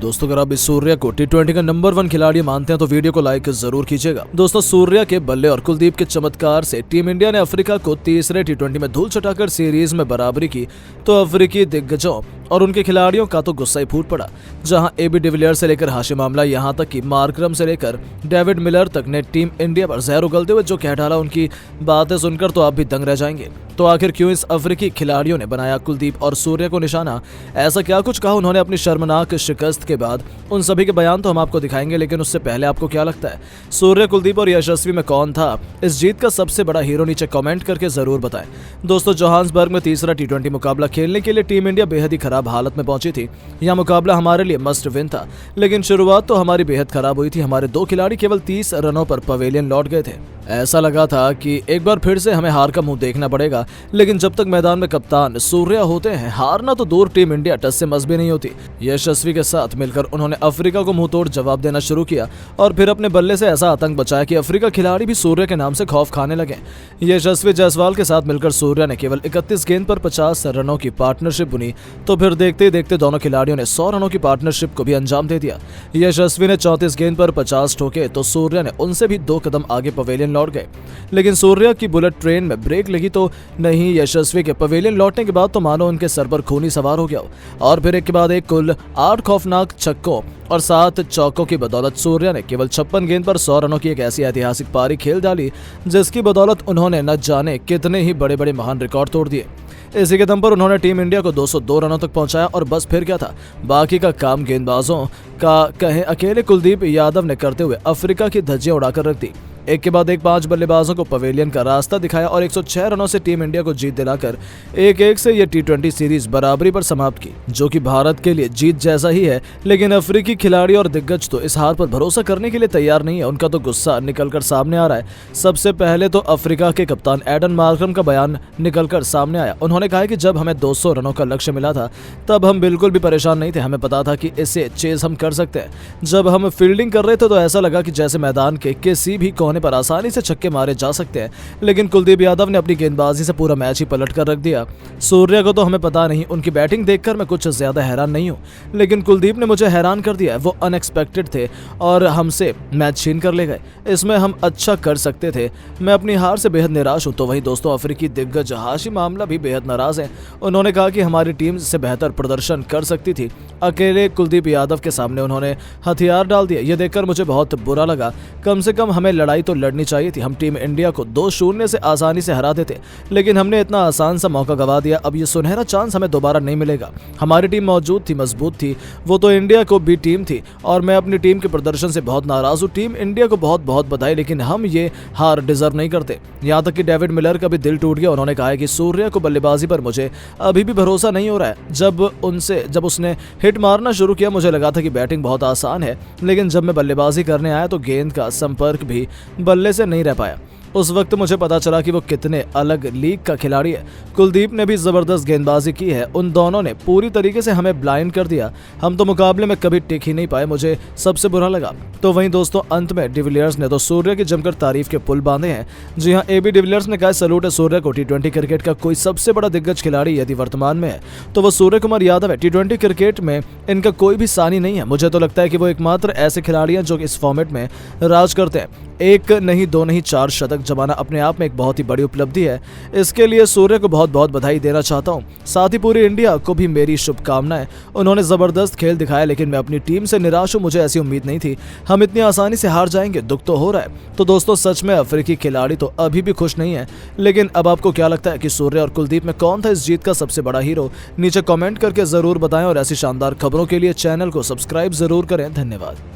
दोस्तों अगर आप इस सूर्या को T20 का नंबर 1 खिलाड़ी मानते हैं तो वीडियो को लाइक जरूर कीजिएगा। दोस्तों सूर्या के बल्ले और कुलदीप के चमत्कार से टीम इंडिया ने अफ्रीका को तीसरे T20 में धूल चटाकर सीरीज में बराबरी की तो अफ्रीकी दिग्गजों और उनके खिलाड़ियों का तो गुस्सा ही फूट पड़ा। जहां AB डिविलियर्स से लेकर हाशिम आमला यहां तक कि मार्करम से लेकर डेविड मिलर तक ने टीम इंडिया पर जहर उगलते हुए जो कह डाला, उनकी बातें सुनकर तो आप भी दंग रह जाएंगे। तो आखिर क्यों इस अफ्रीकी खिलाड़ियों ने बनाया कुलदीप और सूर्या को निशाना? ऐसा क्या कुछ कहा उन्होंने अपनी शर्मनाक शिकस्त के बाद? उन सभी के बयान तो हम आपको दिखाएंगे, लेकिन उससे पहले आपको क्या लगता है सूर्या, कुलदीप और यशस्वी में कौन था इस जीत का सबसे बड़ा हीरो? नीचे कमेंट करके जरूर बताएं। दोस्तों जोहान्सबर्ग में तीसरा T20 मुकाबला खेलने के लिए टीम इंडिया बेहद ही खराब हालत में पहुंची थी। यह मुकाबला हमारे लिए मस्ट विन था, लेकिन शुरुआत तो हमारी बेहद खराब हुई थी। हमारे 2 खिलाड़ी केवल 30 रनों पर पवेलियन लौट गए थे। ऐसा लगा था कि एक बार फिर से हमें हार का मुंह देखना पड़ेगा, लेकिन जब तक मैदान में कप्तान सूर्या होते हैं, हारना तो दूर टीम इंडिया टस से मस भी नहीं होती। यशस्वी के साथ मिलकर उन्होंने अफ्रीका को मुंह तोड़ जवाब देना शुरू किया और फिर अपने बल्ले से ऐसा आतंक बचाया कि अफ्रीका खिलाड़ी भी सूर्या के नाम से खौफ खाने लगे। यशस्वी जायसवाल के साथ मिलकर सूर्या ने केवल 31 गेंद पर 50 रनों की पार्टनरशिप बुनी, तो फिर देखते ही देखते दोनों खिलाड़ियों ने 100 रनों की पार्टनरशिप को भी अंजाम दे दिया। यशस्वी ने 34 गेंद पर 50 ठोके तो सूर्या ने उनसे भी 2 कदम आगे पवेलियन लौट गए। लेकिन सूर्या की बुलेट ट्रेन में ब्रेक लगी तो नहीं। यशस्वी के पवेलियन लौटने के बाद तो मानो उनके सर पर खूनी सवार हो गया और फिर एक के बाद एक कुल 8 खौफनाक छक्कों और 7 चौकों की बदौलत सूर्या ने केवल 56 गेंद पर 100 रनों की एक ऐसी ऐतिहासिक पारी खेल डाली जिसकी बदौलत उन्होंने न जाने कितने ही बड़े बड़े महान रिकॉर्ड तोड़ दिए। इसी के दम पर उन्होंने टीम इंडिया को 202 रनों तक पहुंचाया और बस फिर क्या था, बाकी का काम गेंदबाजों का कहें अकेले कुलदीप यादव ने करते हुए अफ्रीका की धज्जियां उड़ाकर रख दी। एक के बाद एक 5 बल्लेबाजों को पवेलियन का रास्ता दिखाया और 106 रनों से टीम इंडिया को जीत दिलाकर 1-1 से यह T20 सीरीज बराबरी पर समाप्त की, जो कि भारत के लिए जीत जैसा ही है। लेकिन अफ्रीकी खिलाड़ी और दिग्गज तो इस हार पर भरोसा करने के लिए तैयार नहीं है। उनका तो गुस्सा निकलकर सामने आ रहा है। सबसे पहले तो अफ्रीका के कप्तान एडन मार्करम का बयान निकलकर सामने आया। उन्होंने कहा कि जब हमें 200 रनों का लक्ष्य मिला था तब हम बिल्कुल भी परेशान नहीं थे। हमें पता था कि इसे चेज हम कर सकते हैं। जब हम फील्डिंग कर रहे थे तो ऐसा लगा कि जैसे मैदान के किसी भी कोने पर आसानी से छक्के मारे जा सकते हैं, लेकिन कुलदीप यादव ने अपनी गेंदबाजी से पूरा मैच ही पलट कर रख दिया। सूर्या को तो हमें पता नहीं, उनकी बैटिंग देखकर मैं कुछ ज्यादा हैरान नहीं हूं, लेकिन कुलदीप ने मुझे हैरान कर दिया। वो अनएक्सपेक्टेड थे और हमसे मैच छीन कर ले गए। इसमें हम अच्छा कर सकते थे। मैं अपनी हार से बेहद निराश हूं। तो वहीं दोस्तों अफ्रीकी दिग्गज हाशिम आमला भी बेहद नाराज हैं। उन्होंने कहा कि हमारी टीम से बेहतर प्रदर्शन कर सकती थी। अकेले कुलदीप यादव के सामने उन्होंने हथियार डाल दिया। यह देखकर मुझे बहुत बुरा लगा। कम से कम हमें लड़ाई तो लड़नी चाहिए थी। हम टीम इंडिया को 2-0 से आसानी से हरा देते, लेकिन हमने इतना आसान सा मौका गवा दिया। अब ये सुनहरा चांस हमें दोबारा नहीं मिलेगा। हमारी टीम मौजूद थी, मजबूत थी, वो तो इंडिया को भी टीम थी और मैं अपनी टीम के प्रदर्शन से बहुत नाराज हूँ। टीम इंडिया को बहुत बहुत बधाई, लेकिन हम ये हार डिजर्व नहीं करते। यहाँ तक कि डेविड मिलर का भी दिल टूट गया। उन्होंने कहा है कि सूर्या को बल्लेबाजी पर मुझे अभी भी भरोसा नहीं हो रहा है। जब उसने हिट मारना शुरू किया मुझे लगा था कि बैटिंग बहुत आसान है, लेकिन जब मैं बल्लेबाजी करने आया तो गेंद का संपर्क भी बल्ले से नहीं रह पाया। उस वक्त मुझे पता चला कि वो कितने अलग लीग का खिलाड़ी है। कुलदीप ने भी जबरदस्त गेंदबाजी की है। उन दोनों ने पूरी तरीके से हमें ब्लाइंड कर दिया। हम तो मुकाबले में कभी टिक ही नहीं पाए। मुझे सबसे बुरा लगा। तो वहीं दोस्तों अंत में डिविलियर्स ने तो सूर्या की जमकर तारीफ के पुल बांधे हैं। जी हाँ, AB डिविलियर्स ने कहा सैल्यूट है सूर्या को। T20 क्रिकेट का कोई सबसे बड़ा दिग्गज खिलाड़ी यदि वर्तमान में है तो वो सूर्य कुमार यादव है। T20 क्रिकेट में इनका कोई भी सानी नहीं है। मुझे तो लगता है कि वो एकमात्र ऐसे खिलाड़ी हैं जो इस फॉर्मेट में राज करते हैं। 1 नहीं 2 नहीं 4 शतक जमाना अपने आप में एक बहुत ही बड़ी उपलब्धि है। इसके लिए सूर्य को बहुत बहुत बधाई देना चाहता हूं। साथ ही पूरी इंडिया को भी मेरी शुभकामनाएं। उन्होंने जबरदस्त खेल दिखाया, लेकिन मैं अपनी टीम से निराश हूं। मुझे ऐसी उम्मीद नहीं थी हम इतनी आसानी से हार जाएंगे। दुख तो हो रहा है। तो दोस्तों सच में अफ्रीकी खिलाड़ी तो अभी भी खुश नहीं है, लेकिन अब आपको क्या लगता है कि सूर्य और कुलदीप में कौन था इस जीत का सबसे बड़ा हीरो? नीचे कमेंट करके जरूर बताएं और ऐसी शानदार खबरों के लिए चैनल को सब्सक्राइब जरूर करें। धन्यवाद।